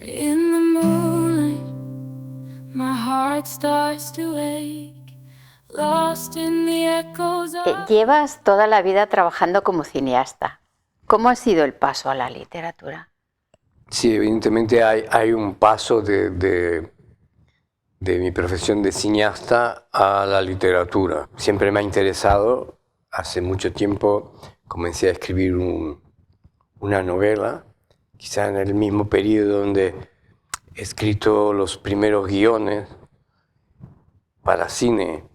In the moonlight, my heart starts to ache, lost in the echoes of... Llevas toda la vida trabajando como cineasta. ¿Cómo ha sido el paso a la literatura? Sí, evidentemente hay un paso de mi profesión de cineasta a la literatura. Siempre me ha interesado. Hace mucho tiempo comencé a escribir una novela, quizá en el mismo periodo donde he escrito los primeros guiones para cine,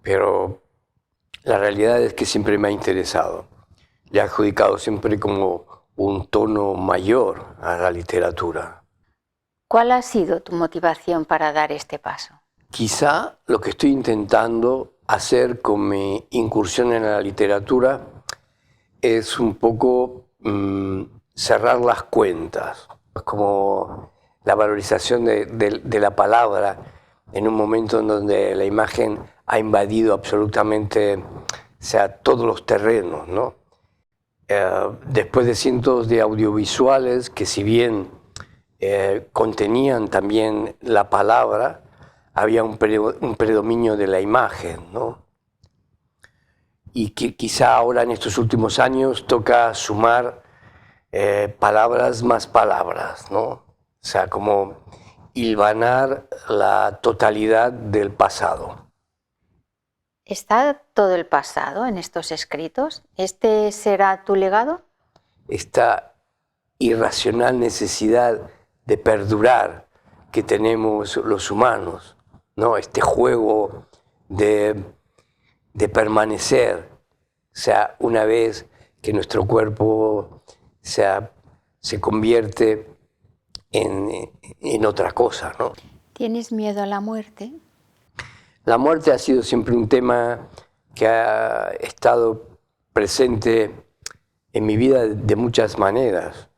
pero la realidad es que siempre me ha interesado. Le he adjudicado siempre como un tono mayor a la literatura. ¿Cuál ha sido tu motivación para dar este paso? Quizá lo que estoy intentando hacer con mi incursión en la literatura es un poco cerrar las cuentas, como la valorización de la palabra en un momento en donde la imagen ha invadido absolutamente, todos los terrenos, ¿no? Después de cientos de audiovisuales que, si bien contenían también la palabra, había un predominio de la imagen, ¿no? Y que quizá ahora en estos últimos años toca sumar palabras más palabras, ¿no? O sea, como hilvanar la totalidad del pasado. ¿Está todo el pasado en estos escritos? ¿Este será tu legado? Esta irracional necesidad de perdurar que tenemos los humanos, ¿no? Este juego de permanecer, o sea, una vez que nuestro cuerpo se convierte en otra cosa, ¿no? ¿Tienes miedo a la muerte? La muerte ha sido siempre un tema que ha estado presente en mi vida de muchas maneras.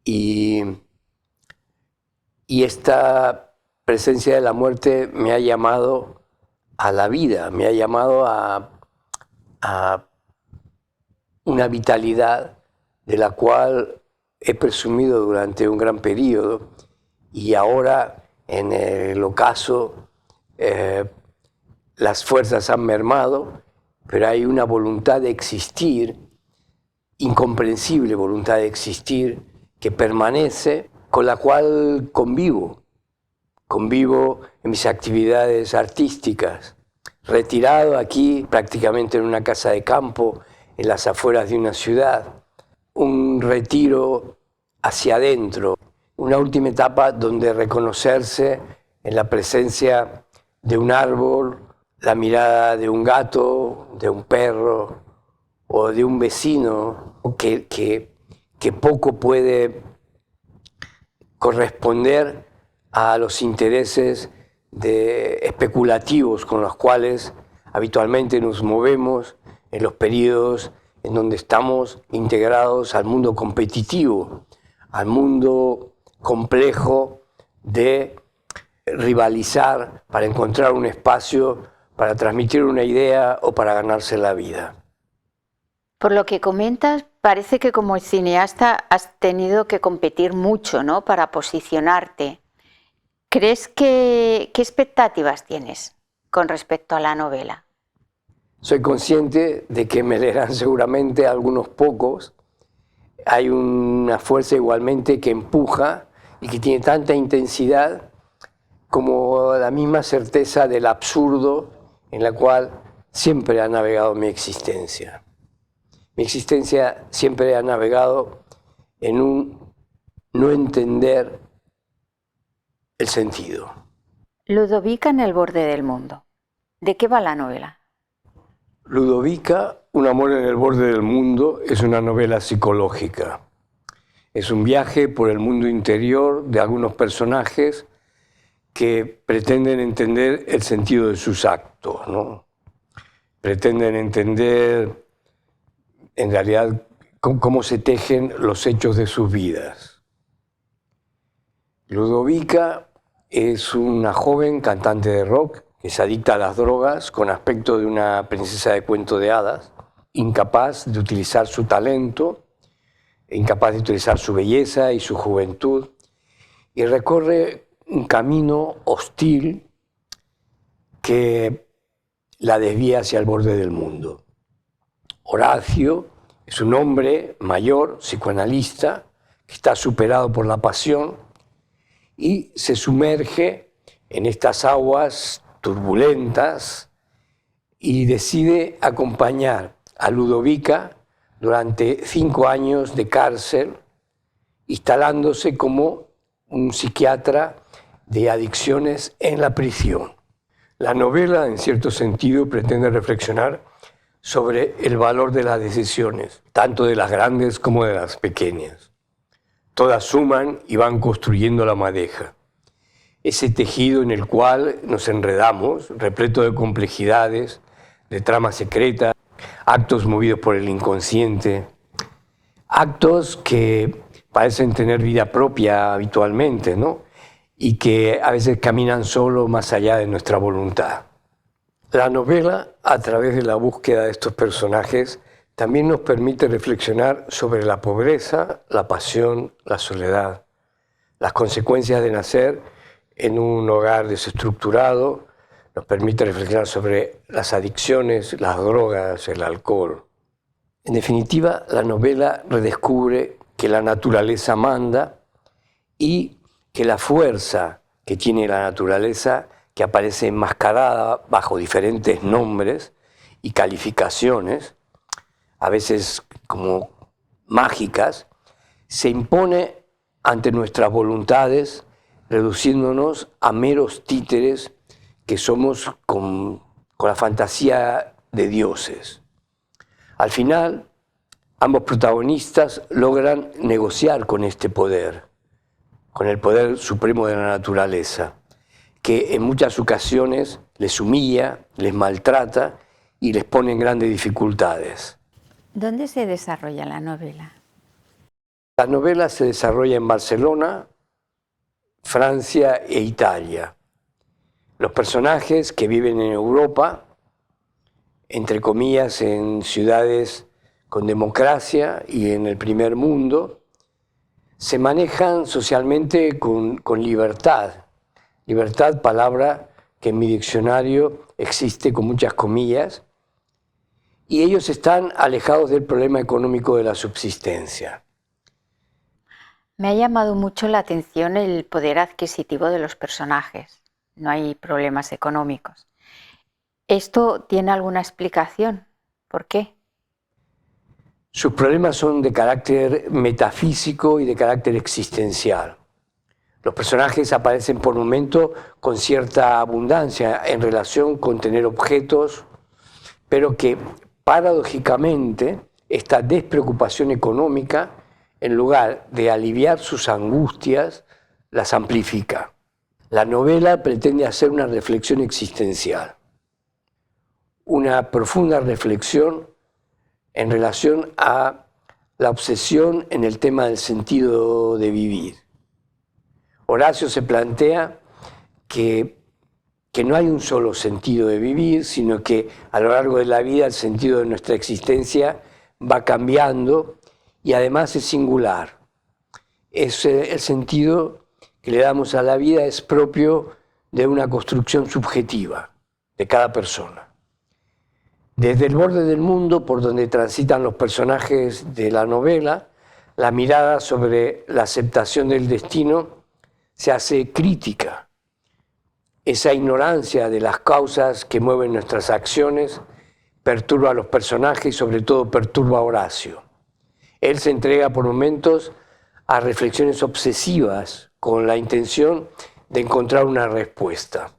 Y esta presencia de la muerte me ha llamado a la vida, me ha llamado a una vitalidad de la cual he presumido durante un gran periodo, y ahora en el ocaso las fuerzas han mermado, pero hay una voluntad de existir, incomprensible voluntad de existir, que permanece, con la cual convivo en mis actividades artísticas, retirado aquí prácticamente en una casa de campo, en las afueras de una ciudad, un retiro hacia adentro, una última etapa donde reconocerse en la presencia de un árbol, la mirada de un gato, de un perro o de un vecino que poco puede corresponder a los intereses especulativos con los cuales habitualmente nos movemos en los periodos en donde estamos integrados al mundo competitivo, al mundo complejo de rivalizar para encontrar un espacio, para transmitir una idea o para ganarse la vida. Por lo que comentas, parece que como cineasta has tenido que competir mucho, ¿no?, para posicionarte. ¿Crees qué expectativas tienes con respecto a la novela? Soy consciente de que me leerán seguramente algunos pocos. Hay una fuerza igualmente que empuja y que tiene tanta intensidad como la misma certeza del absurdo en la cual siempre ha navegado mi existencia. Mi existencia siempre ha navegado en un no entender el sentido. Ludovica en el borde del mundo. ¿De qué va la novela? Ludovica, un amor en el borde del mundo, es una novela psicológica. Es un viaje por el mundo interior de algunos personajes que pretenden entender el sentido de sus actos, ¿no? Pretenden entender, en realidad, cómo se tejen los hechos de sus vidas. Ludovica es una joven cantante de rock que se adicta a las drogas con aspecto de una princesa de cuento de hadas, incapaz de utilizar su talento, incapaz de utilizar su belleza y su juventud, y recorre un camino hostil que la desvía hacia el borde del mundo. Horacio es un hombre mayor, psicoanalista, que está superado por la pasión y se sumerge en estas aguas turbulentas y decide acompañar a Ludovica durante 5 años de cárcel, instalándose como un psiquiatra de adicciones en la prisión. La novela, en cierto sentido, pretende reflexionar sobre el valor de las decisiones, tanto de las grandes como de las pequeñas. Todas suman y van construyendo la madeja. Ese tejido en el cual nos enredamos, repleto de complejidades, de tramas secretas, actos movidos por el inconsciente, actos que parecen tener vida propia habitualmente, ¿no? Y que a veces caminan solo más allá de nuestra voluntad. La novela, a través de la búsqueda de estos personajes, también nos permite reflexionar sobre la pobreza, la pasión, la soledad, las consecuencias de nacer en un hogar desestructurado, nos permite reflexionar sobre las adicciones, las drogas, el alcohol. En definitiva, la novela redescubre que la naturaleza manda y que la fuerza que tiene la naturaleza, que aparece enmascarada bajo diferentes nombres y calificaciones, a veces como mágicas, se impone ante nuestras voluntades, reduciéndonos a meros títeres que somos con la fantasía de dioses. Al final, ambos protagonistas logran negociar con este poder, con el poder supremo de la naturaleza, que en muchas ocasiones les humilla, les maltrata y les pone en grandes dificultades. ¿Dónde se desarrolla la novela? La novela se desarrolla en Barcelona, Francia e Italia. Los personajes que viven en Europa, entre comillas, en ciudades con democracia y en el primer mundo, se manejan socialmente con libertad. Libertad, palabra que en mi diccionario existe con muchas comillas, y ellos están alejados del problema económico de la subsistencia. Me ha llamado mucho la atención el poder adquisitivo de los personajes. No hay problemas económicos. ¿Esto tiene alguna explicación? ¿Por qué? Sus problemas son de carácter metafísico y de carácter existencial. Los personajes aparecen por momentos con cierta abundancia en relación con tener objetos, pero que paradójicamente esta despreocupación económica, en lugar de aliviar sus angustias, las amplifica. La novela pretende hacer una reflexión existencial, una profunda reflexión en relación a la obsesión en el tema del sentido de vivir. Horacio se plantea que no hay un solo sentido de vivir, sino que a lo largo de la vida el sentido de nuestra existencia va cambiando y además es singular. El sentido que le damos a la vida es propio de una construcción subjetiva de cada persona. Desde el borde del mundo por donde transitan los personajes de la novela, la mirada sobre la aceptación del destino se hace crítica. Esa ignorancia de las causas que mueven nuestras acciones perturba a los personajes y sobre todo perturba a Horacio. Él se entrega por momentos a reflexiones obsesivas con la intención de encontrar una respuesta.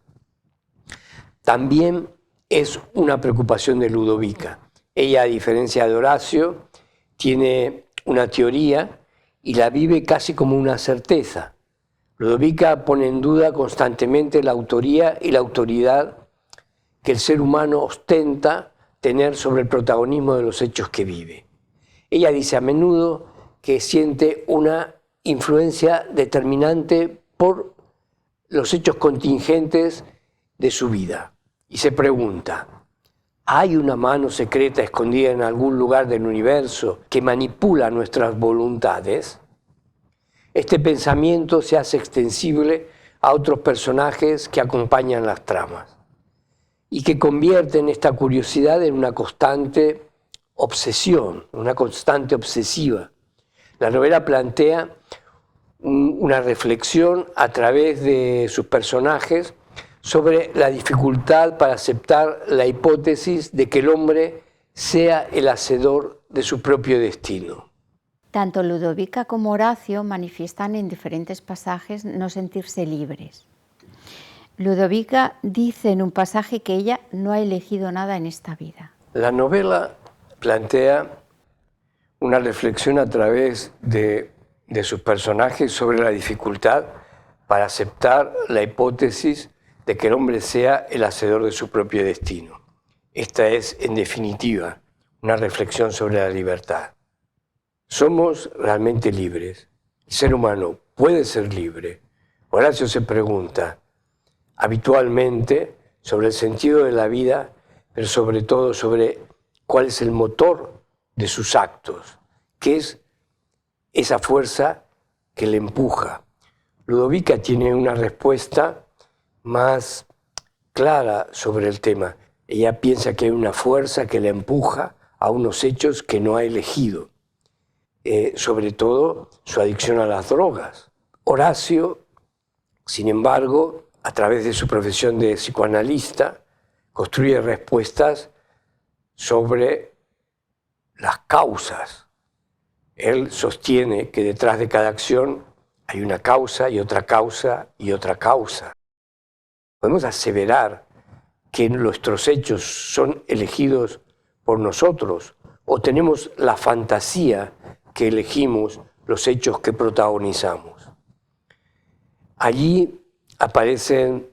También es una preocupación de Ludovica. Ella, a diferencia de Horacio, tiene una teoría y la vive casi como una certeza. Ludovica pone en duda constantemente la autoría y la autoridad que el ser humano ostenta tener sobre el protagonismo de los hechos que vive. Ella dice a menudo que siente una influencia determinante por los hechos contingentes de su vida. Y se pregunta, ¿hay una mano secreta escondida en algún lugar del universo que manipula nuestras voluntades? este pensamiento se hace extensible a otros personajes que acompañan las tramas y que convierten esta curiosidad en una constante obsesión, una constante obsesiva. La novela plantea una reflexión a través de sus personajes sobre la dificultad para aceptar la hipótesis de que el hombre sea el hacedor de su propio destino. Tanto Ludovica como Horacio manifiestan en diferentes pasajes no sentirse libres. Ludovica dice en un pasaje que ella no ha elegido nada en esta vida. La novela plantea una reflexión a través de sus personajes sobre la dificultad para aceptar la hipótesis de que el hombre sea el hacedor de su propio destino. Esta es, en definitiva, una reflexión sobre la libertad. ¿Somos realmente libres? ¿El ser humano puede ser libre? Horacio se pregunta habitualmente sobre el sentido de la vida, pero sobre todo sobre cuál es el motor de sus actos, qué es esa fuerza que le empuja. Ludovica tiene una respuesta más clara sobre el tema. Ella piensa que hay una fuerza que le empuja a unos hechos que no ha elegido. Sobre todo su adicción a las drogas. Horacio, sin embargo, a través de su profesión de psicoanalista, construye respuestas sobre las causas. Él sostiene que detrás de cada acción hay una causa y otra causa y otra causa. Podemos aseverar que nuestros hechos son elegidos por nosotros o tenemos la fantasía que elegimos los hechos que protagonizamos. Allí aparecen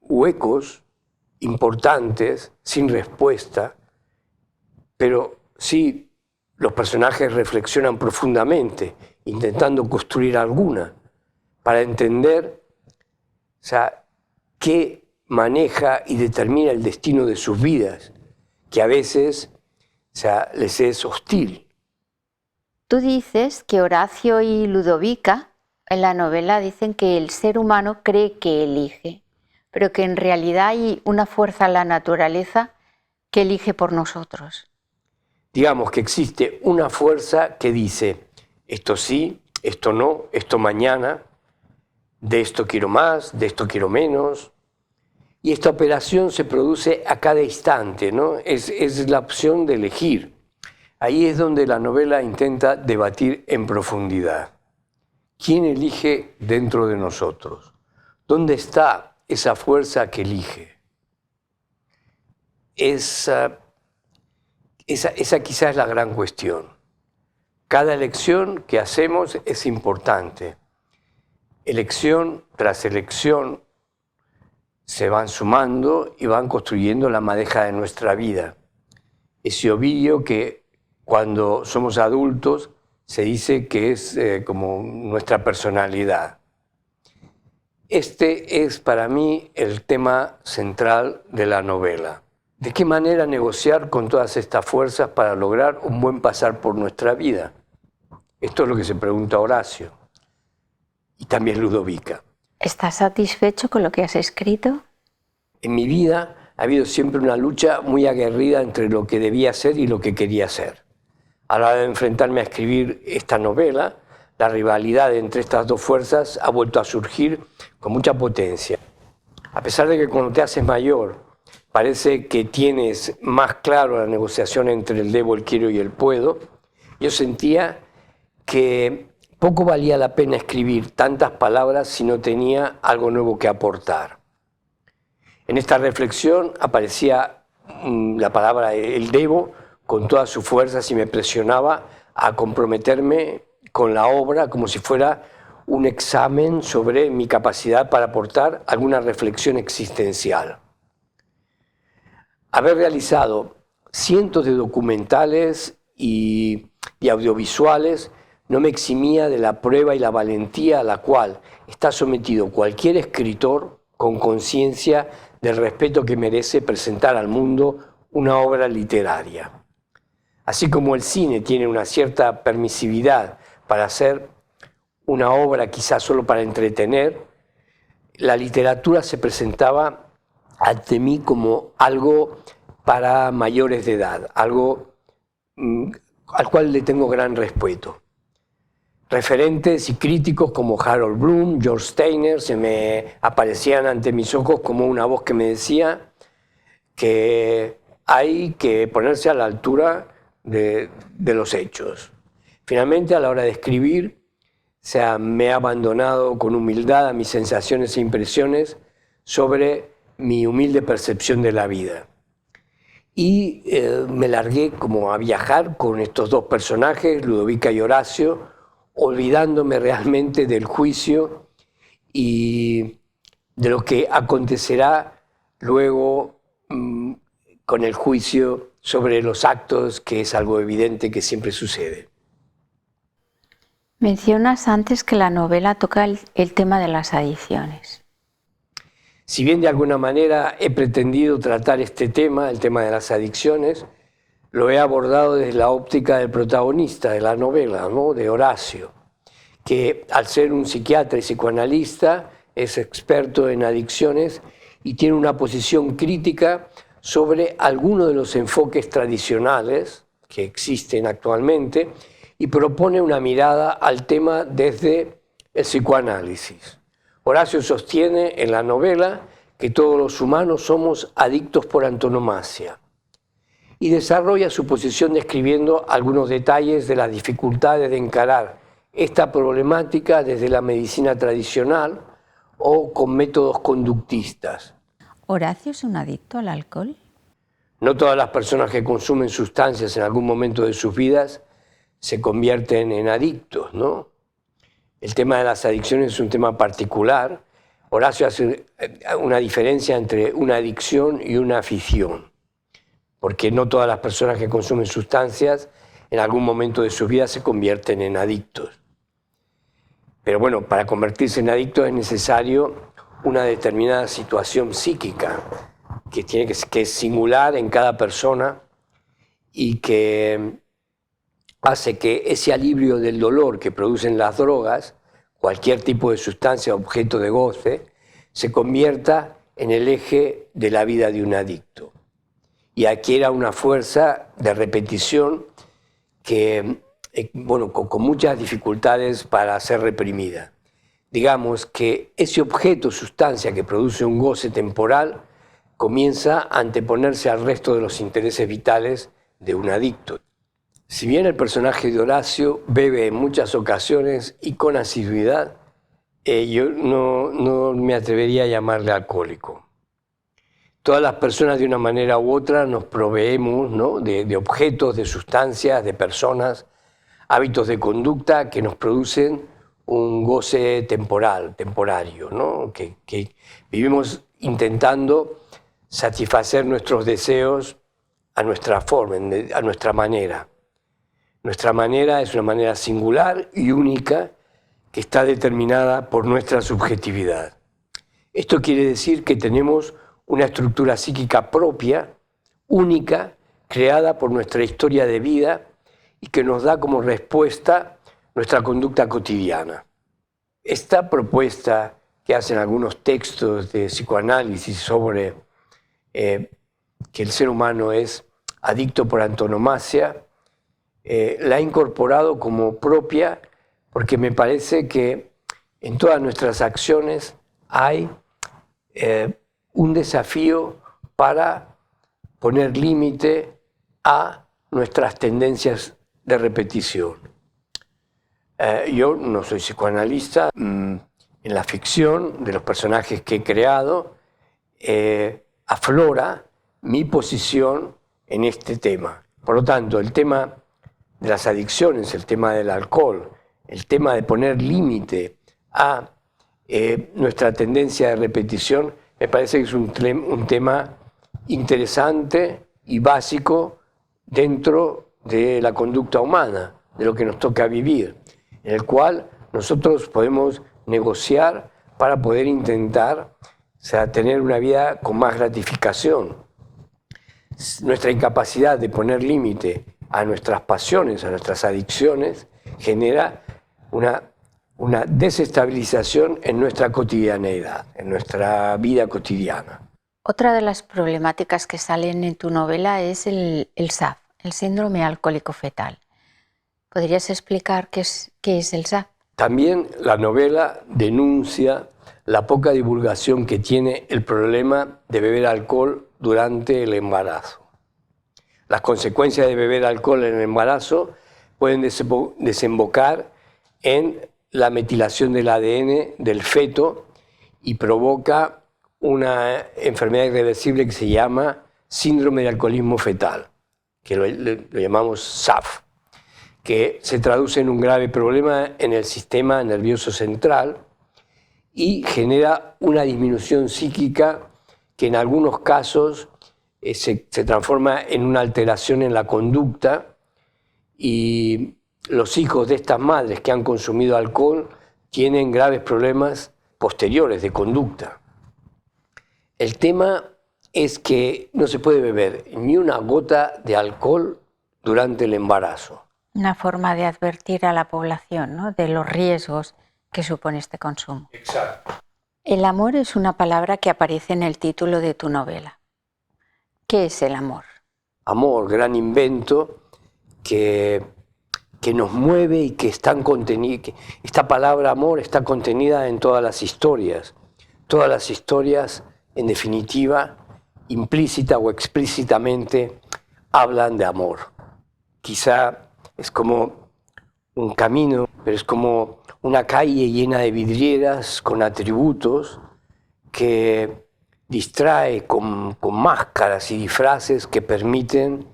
huecos importantes, sin respuesta, pero sí los personajes reflexionan profundamente, intentando construir alguna, para entender, o sea, qué maneja y determina el destino de sus vidas, que a veces, o sea, les es hostil. Tú dices que Horacio y Ludovica en la novela dicen que el ser humano cree que elige, pero que en realidad hay una fuerza en la naturaleza que elige por nosotros. Digamos que existe una fuerza que dice, esto sí, esto no, esto mañana, de esto quiero más, de esto quiero menos. Y esta operación se produce a cada instante, ¿no? Es la opción de elegir. Ahí es donde la novela intenta debatir en profundidad. ¿Quién elige dentro de nosotros? ¿Dónde está esa fuerza que elige? Esa quizás es la gran cuestión. Cada elección que hacemos es importante. Elección tras elección se van sumando y van construyendo la madeja de nuestra vida. Ese ovillo que cuando somos adultos se dice que es como nuestra personalidad. Este es para mí el tema central de la novela. ¿De qué manera negociar con todas estas fuerzas para lograr un buen pasar por nuestra vida? Esto es lo que se pregunta Horacio y también Ludovica. ¿Estás satisfecho con lo que has escrito? En mi vida ha habido siempre una lucha muy aguerrida entre lo que debía ser y lo que quería ser. A la hora de enfrentarme a escribir esta novela, la rivalidad entre estas dos fuerzas ha vuelto a surgir con mucha potencia. A pesar de que cuando te haces mayor parece que tienes más claro la negociación entre el debo, el quiero y el puedo, yo sentía que poco valía la pena escribir tantas palabras si no tenía algo nuevo que aportar. En esta reflexión aparecía la palabra el debo con todas sus fuerzas y me presionaba a comprometerme con la obra como si fuera un examen sobre mi capacidad para aportar alguna reflexión existencial. Haber realizado cientos de documentales y audiovisuales no me eximía de la prueba y la valentía a la cual está sometido cualquier escritor con conciencia del respeto que merece presentar al mundo una obra literaria. Así como el cine tiene una cierta permisividad para hacer una obra quizás solo para entretener, la literatura se presentaba ante mí como algo para mayores de edad, algo al cual le tengo gran respeto. Referentes y críticos como Harold Bloom, George Steiner, se me aparecían ante mis ojos como una voz que me decía que hay que ponerse a la altura de los hechos. Finalmente, a la hora de escribir, me he abandonado con humildad a mis sensaciones e impresiones sobre mi humilde percepción de la vida. Y me largué como a viajar con estos dos personajes, Ludovica y Horacio, olvidándome realmente del juicio y de lo que acontecerá luego con el juicio sobre los actos, que es algo evidente que siempre sucede. Mencionas antes que la novela toca el tema de las adicciones. Si bien de alguna manera he pretendido tratar este tema, el tema de las adicciones, lo he abordado desde la óptica del protagonista de la novela, ¿no? De Horacio, que al ser un psiquiatra y psicoanalista es experto en adicciones y tiene una posición crítica sobre algunos de los enfoques tradicionales que existen actualmente y propone una mirada al tema desde el psicoanálisis. Horacio sostiene en la novela que todos los humanos somos adictos por antonomasia y desarrolla su posición describiendo algunos detalles de las dificultades de encarar esta problemática desde la medicina tradicional o con métodos conductistas. ¿Horacio es un adicto al alcohol? No todas las personas que consumen sustancias en algún momento de sus vidas se convierten en adictos, ¿no? El tema de las adicciones es un tema particular. Horacio hace una diferencia entre una adicción y una afición, porque no todas las personas que consumen sustancias en algún momento de sus vidas se convierten en adictos. Pero bueno, para convertirse en adicto es necesario una determinada situación psíquica que es singular en cada persona y que hace que ese alivio del dolor que producen las drogas, cualquier tipo de sustancia objeto de goce, se convierta en el eje de la vida de un adicto y adquiera una fuerza de repetición que, bueno, con muchas dificultades para ser reprimida. Digamos que ese objeto, sustancia que produce un goce temporal, comienza a anteponerse al resto de los intereses vitales de un adicto. Si bien el personaje de Horacio bebe en muchas ocasiones y con asiduidad, yo no me atrevería a llamarle alcohólico. Todas las personas de una manera u otra nos proveemos, ¿no? de objetos, de sustancias, de personas, hábitos de conducta que nos producen un goce temporario, ¿no? que vivimos intentando satisfacer nuestros deseos a nuestra forma, a nuestra manera. Nuestra manera es una manera singular y única que está determinada por nuestra subjetividad. Esto quiere decir que tenemos una estructura psíquica propia, única, creada por nuestra historia de vida y que nos da como respuesta nuestra conducta cotidiana. Esta propuesta que hacen algunos textos de psicoanálisis sobre que el ser humano es adicto por antonomasia, la he incorporado como propia porque me parece que en todas nuestras acciones hay un desafío para poner límite a nuestras tendencias de repetición. Yo no soy psicoanalista, en la ficción de los personajes que he creado aflora mi posición en este tema. Por lo tanto, el tema de las adicciones, el tema del alcohol, el tema de poner límite a nuestra tendencia de repetición, me parece que es un tema interesante y básico dentro de la conducta humana, de lo que nos toca vivir, en el cual nosotros podemos negociar para poder intentar, o sea, tener una vida con más gratificación. Nuestra incapacidad de poner límite a nuestras pasiones, a nuestras adicciones, genera una desestabilización en nuestra cotidianeidad, en nuestra vida cotidiana. Otra de las problemáticas que salen en tu novela es el SAF, el síndrome alcohólico fetal. ¿Podrías explicar qué es el SAF? También la novela denuncia la poca divulgación que tiene el problema de beber alcohol durante el embarazo. Las consecuencias de beber alcohol en el embarazo pueden desembocar en la metilación del ADN del feto y provoca una enfermedad irreversible que se llama síndrome de alcoholismo fetal, que lo llamamos SAF, que se traduce en un grave problema en el sistema nervioso central y genera una disminución psíquica que en algunos casos se transforma en una alteración en la conducta, y los hijos de estas madres que han consumido alcohol tienen graves problemas posteriores de conducta. El tema es que no se puede beber ni una gota de alcohol durante el embarazo. Una forma de advertir a la población, ¿no?, de los riesgos que supone este consumo. Exacto. El amor es una palabra que aparece en el título de tu novela. ¿Qué es el amor? Amor, gran invento que nos mueve y que están contenidos. Esta palabra amor está contenida en todas las historias. Todas las historias, en definitiva, implícita o explícitamente, hablan de amor. Quizá es como un camino, pero es como una calle llena de vidrieras con atributos que distrae con máscaras y disfraces que permiten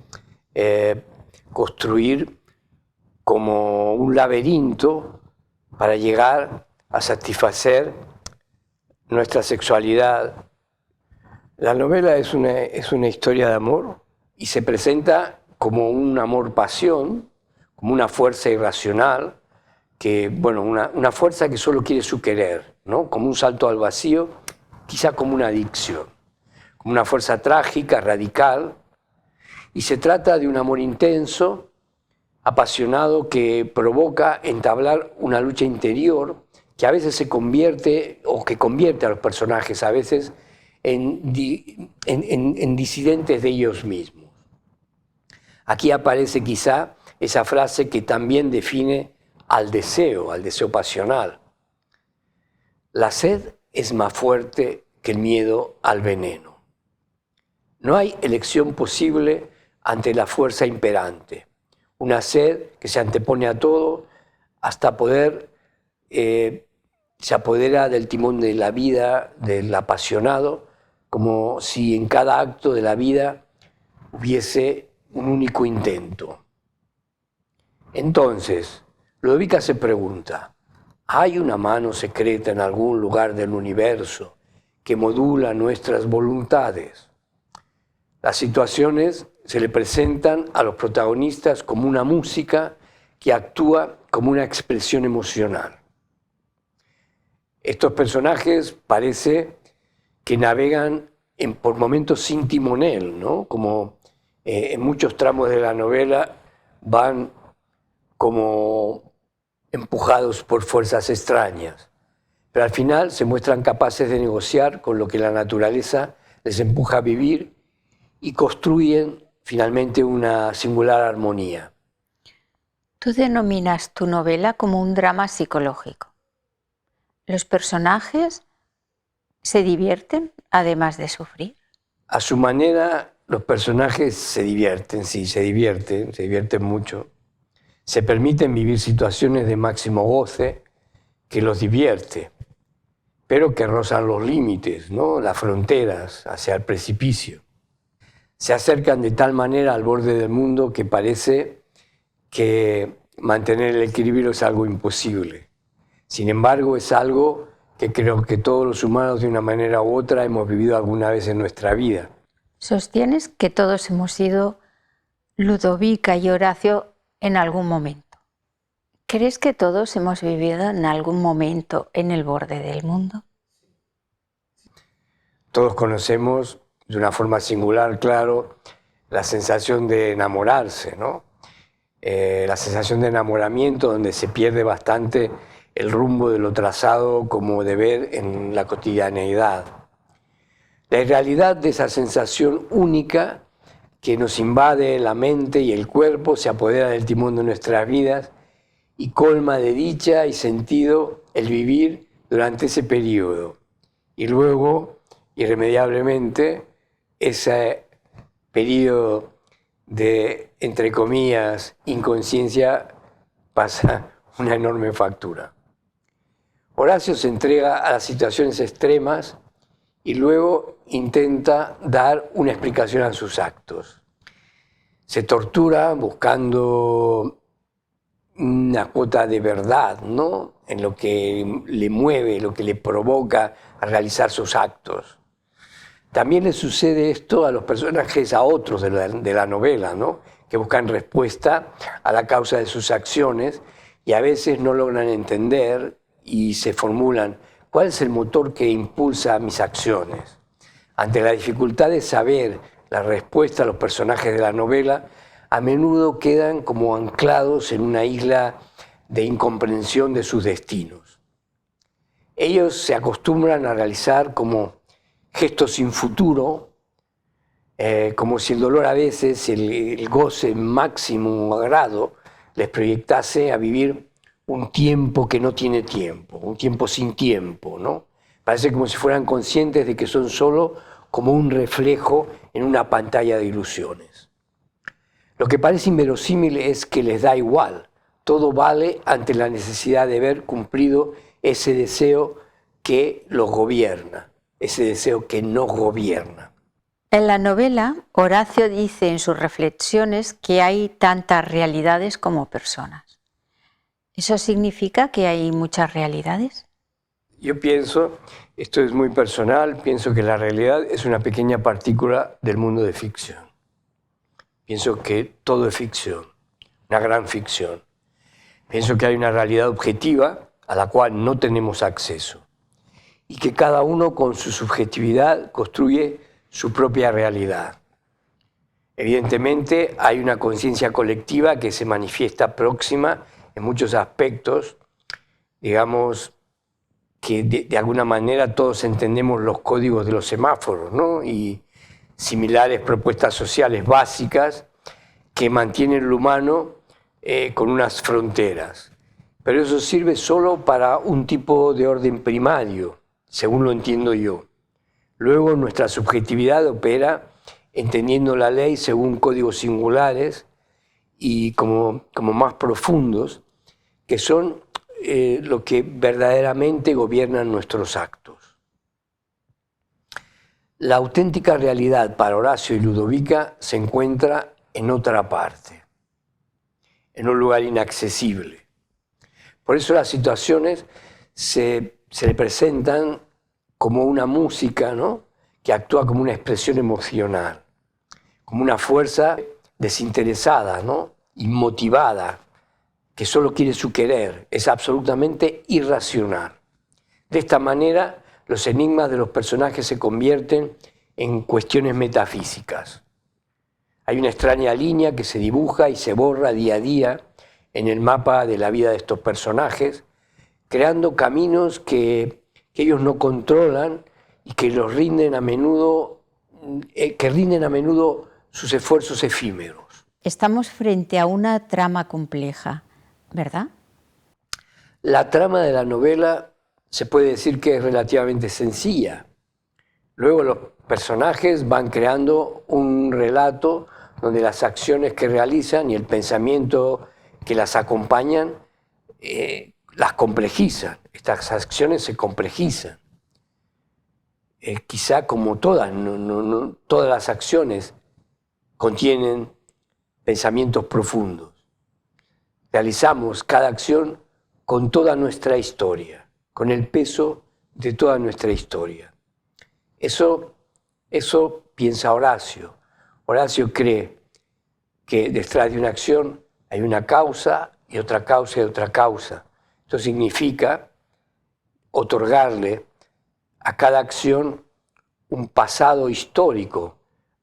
construir como un laberinto para llegar a satisfacer nuestra sexualidad. La novela es una historia de amor y se presenta como un amor-pasión, como una fuerza irracional, una fuerza que solo quiere su querer, ¿no? Como un salto al vacío, quizá como una adicción, como una fuerza trágica, radical, y se trata de un amor intenso, apasionado, que provoca entablar una lucha interior que a veces se convierte, o que convierte a los personajes a veces en disidentes de ellos mismos. Aquí aparece quizá esa frase que también define al deseo pasional. La sed es más fuerte que el miedo al veneno. No hay elección posible ante la fuerza imperante. Una sed que se antepone a todo hasta poder, se apodera del timón de la vida, del apasionado, como si en cada acto de la vida hubiese un único intento. Entonces, Ludovica se pregunta, ¿hay una mano secreta en algún lugar del universo que modula nuestras voluntades? Las situaciones se le presentan a los protagonistas como una música que actúa como una expresión emocional. Estos personajes parece que navegan por momentos sin timonel, ¿no? Como en muchos tramos de la novela van como empujados por fuerzas extrañas, pero al final se muestran capaces de negociar con lo que la naturaleza les empuja a vivir y construyen finalmente una singular armonía. Tú denominas tu novela como un drama psicológico. ¿Los personajes se divierten además de sufrir? A su manera, los personajes se divierten, sí, se divierten mucho. Se permiten vivir situaciones de máximo goce que los divierte, pero que rozan los límites, ¿no?, las fronteras hacia el precipicio. Se acercan de tal manera al borde del mundo que parece que mantener el equilibrio es algo imposible. Sin embargo, es algo que creo que todos los humanos, de una manera u otra, hemos vivido alguna vez en nuestra vida. Sostienes que todos hemos sido Ludovica y Horacio en algún momento. ¿Crees que todos hemos vivido en algún momento en el borde del mundo? Todos conocemos de una forma singular, claro, la sensación de enamorarse, ¿no? la sensación de enamoramiento, donde se pierde bastante el rumbo de lo trazado como deber en la cotidianeidad. La irrealidad de esa sensación única que nos invade la mente y el cuerpo, se apodera del timón de nuestras vidas y colma de dicha y sentido el vivir durante ese periodo. Y luego, irremediablemente, ese periodo de, entre comillas, inconsciencia pasa una enorme factura. Horacio se entrega a las situaciones extremas y luego intenta dar una explicación a sus actos. Se tortura buscando una cuota de verdad, ¿no?, en lo que le mueve, lo que le provoca a realizar sus actos. También le sucede esto a los personajes, a otros de la novela, ¿no?, que buscan respuesta a la causa de sus acciones y a veces no logran entender y se formulan: ¿cuál es el motor que impulsa mis acciones? Ante la dificultad de saber la respuesta, los personajes de la novela a menudo quedan como anclados en una isla de incomprensión de sus destinos. Ellos se acostumbran a realizar como gestos sin futuro, como si el dolor a veces, el goce máximo agrado, les proyectase a vivir un tiempo que no tiene tiempo, un tiempo sin tiempo, ¿no? Parece como si fueran conscientes de que son solo como un reflejo en una pantalla de ilusiones. Lo que parece inverosímil es que les da igual, todo vale ante la necesidad de ver cumplido ese deseo que los gobierna, ese deseo que nos gobierna. En la novela, Horacio dice en sus reflexiones que hay tantas realidades como personas. ¿Eso significa que hay muchas realidades? Yo pienso, esto es muy personal, pienso que la realidad es una pequeña partícula del mundo de ficción. Pienso que todo es ficción, una gran ficción. Pienso que hay una realidad objetiva a la cual no tenemos acceso y que cada uno con su subjetividad construye su propia realidad. Evidentemente hay una conciencia colectiva que se manifiesta próxima en muchos aspectos, digamos que de alguna manera todos entendemos los códigos de los semáforos, ¿no?, y similares propuestas sociales básicas que mantienen lo humano con unas fronteras. Pero eso sirve solo para un tipo de orden primario, según lo entiendo yo. Luego nuestra subjetividad opera entendiendo la ley según códigos singulares y como más profundos, que son lo que verdaderamente gobiernan nuestros actos. La auténtica realidad para Horacio y Ludovica se encuentra en otra parte, en un lugar inaccesible. Por eso las situaciones se le presentan como una música, ¿no?, que actúa como una expresión emocional, como una fuerza desinteresada, ¿no?, inmotivada, que solo quiere su querer, es absolutamente irracional. De esta manera, los enigmas de los personajes se convierten en cuestiones metafísicas. Hay una extraña línea que se dibuja y se borra día a día en el mapa de la vida de estos personajes, creando caminos que ellos no controlan y que rinden a menudo sus esfuerzos efímeros. Estamos frente a una trama compleja, ¿verdad? La trama de la novela se puede decir que es relativamente sencilla. Luego los personajes van creando un relato donde las acciones que realizan y el pensamiento que las acompañan las complejizan. Estas acciones se complejizan. Quizá como todas, no todas las acciones contienen pensamientos profundos. Realizamos cada acción con toda nuestra historia, con el peso de toda nuestra historia. Eso piensa Horacio. Horacio cree que detrás de una acción hay una causa y otra causa y otra causa. Esto significa otorgarle a cada acción un pasado histórico,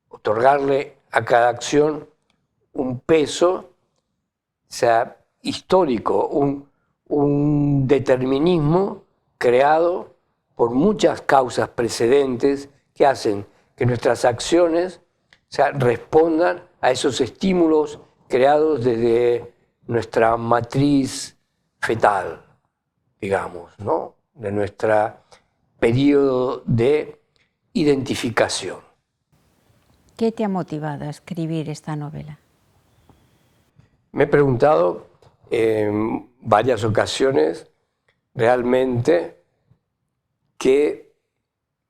otorgarle a cada acción un peso sea, histórico, un determinismo creado por muchas causas precedentes que hacen que nuestras acciones, o sea, respondan a esos estímulos creados desde nuestra matriz fetal, digamos, ¿no? De nuestro periodo de identificación. ¿Qué te ha motivado a escribir esta novela? Me he preguntado en varias ocasiones realmente qué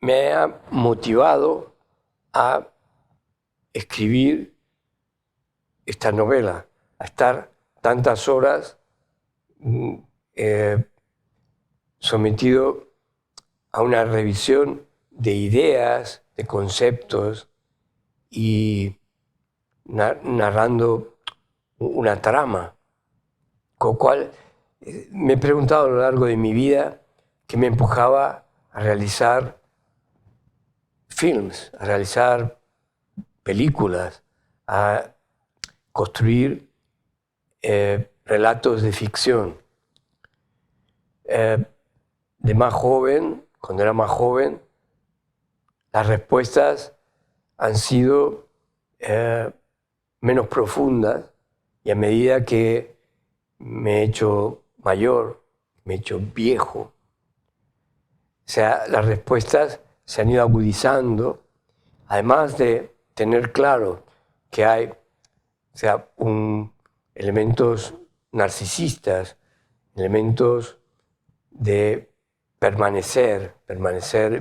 me ha motivado a escribir esta novela, a estar tantas horas sometido a una revisión de ideas, de conceptos y narrando una trama, con lo cual me he preguntado a lo largo de mi vida qué me empujaba a realizar films, a realizar películas, a construir relatos de ficción. De más joven, cuando era más joven, las respuestas han sido menos profundas y a medida que me he hecho mayor, me he hecho viejo, o sea, las respuestas se han ido agudizando, además de tener claro que hay, o sea, elementos narcisistas, elementos de permanecer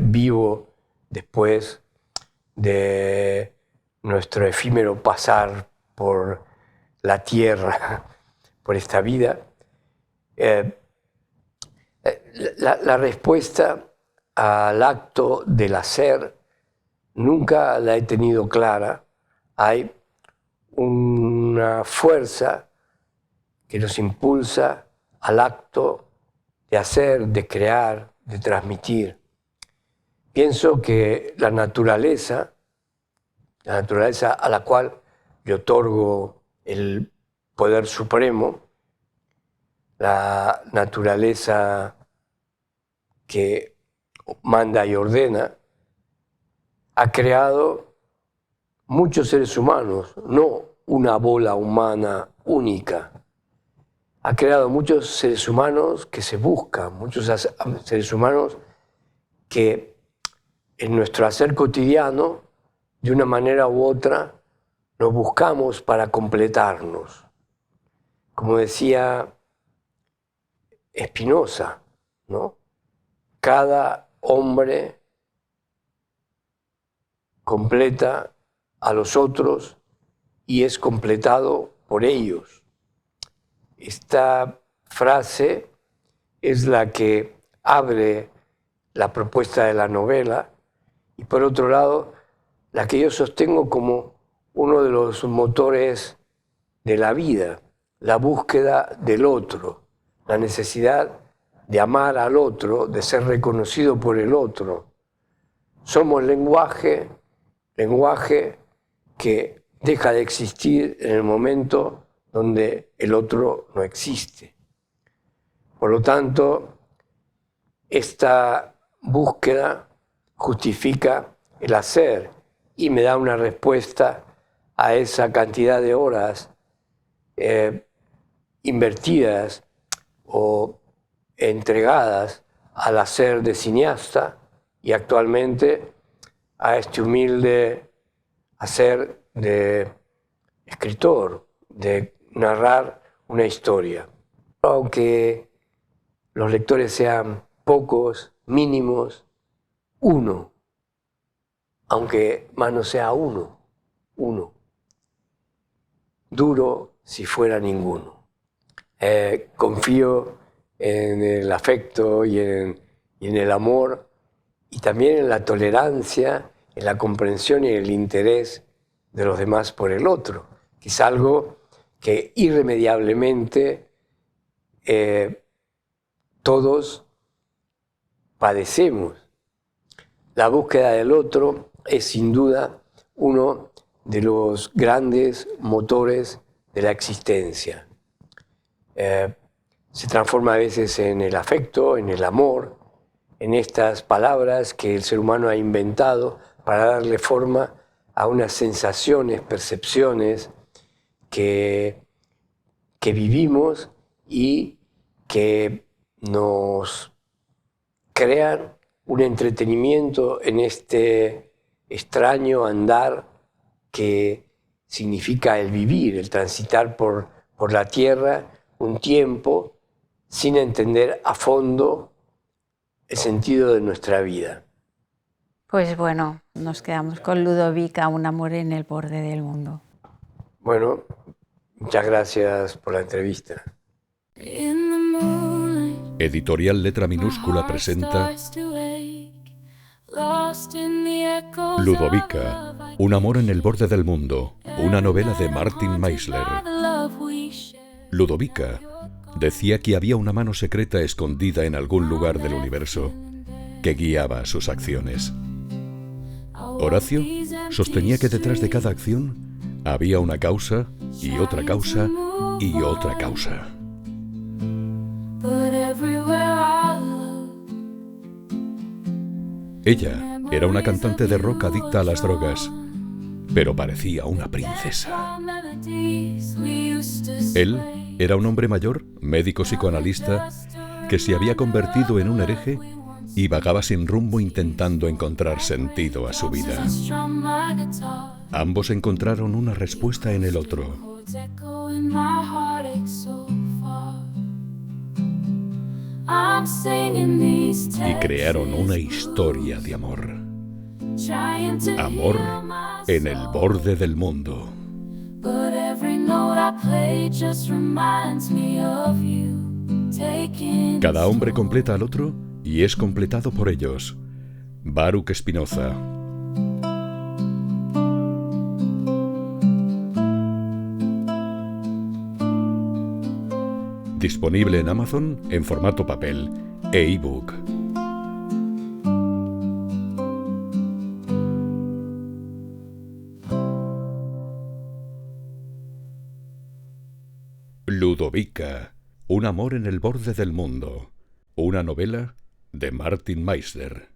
vivo después de nuestro efímero pasar por la tierra, por esta vida. La respuesta al acto del hacer nunca la he tenido clara. Hay una fuerza que nos impulsa al acto de hacer, de crear, de transmitir. Pienso que la naturaleza a la cual le otorgo el poder supremo, la naturaleza que manda y ordena, ha creado muchos seres humanos, no una bola humana única. Ha creado muchos seres humanos que se buscan, muchos seres humanos que en nuestro hacer cotidiano, de una manera u otra, nos buscamos para completarnos. Como decía Spinoza, ¿no? Cada hombre completa a los otros y es completado por ellos. Esta frase es la que abre la propuesta de la novela y, por otro lado, la que yo sostengo como uno de los motores de la vida, la búsqueda del otro, la necesidad de amar al otro, de ser reconocido por el otro. Somos lenguaje que deja de existir en el momento donde el otro no existe. Por lo tanto, esta búsqueda justifica el hacer y me da una respuesta a esa cantidad de horas invertidas o entregadas al hacer de cineasta y actualmente a este humilde hacer de escritor, de narrar una historia. Aunque los lectores sean pocos, mínimos, uno, aunque más no sea uno. Duro si fuera ninguno. Confío en el afecto y en el amor y también en la tolerancia, en la comprensión y en el interés de los demás por el otro, que es algo que irremediablemente todos padecemos. La búsqueda del otro es sin duda uno de los grandes motores de la existencia. se transforma a veces en el afecto, en el amor, en estas palabras que el ser humano ha inventado para darle forma a unas sensaciones, percepciones que vivimos y que nos crean un entretenimiento en este extraño andar que significa el vivir, el transitar por la tierra un tiempo sin entender a fondo el sentido de nuestra vida. Pues bueno, Nos quedamos con Ludovica, un amor en el borde del mundo. Bueno, muchas gracias por la entrevista. In the moonlight, Editorial Letra Minúscula my heart presenta starts to ache, lost in the echoes of Ludovica, love I un amor en el borde del mundo, una novela de am Martin haunted Meisler. by the love we share. Ludovica decía que había una mano secreta escondida en algún lugar del universo que guiaba sus acciones. Horacio sostenía que detrás de cada acción había una causa y otra causa y otra causa. But everywhere I look, Ella era una cantante de rock adicta a las drogas, pero parecía una princesa. melodies we used to Él play. era un hombre mayor, médico psicoanalista, que se había convertido en un hereje y vagaba sin rumbo intentando encontrar sentido a su vida. Strum my guitar, Ambos encontraron una respuesta en el otro. chords echo in my heartache so far. I'm singing these Y crearon una historia de amor. trying to Amor heal my en el borde del mundo. But every note I play just reminds me of you. Taking Cada hombre completa al otro y es completado por ellos. Baruch Spinoza. Disponible en Amazon en formato papel e ebook. Ludovica, un amor en el borde del mundo. Una novela de Martin Meisler.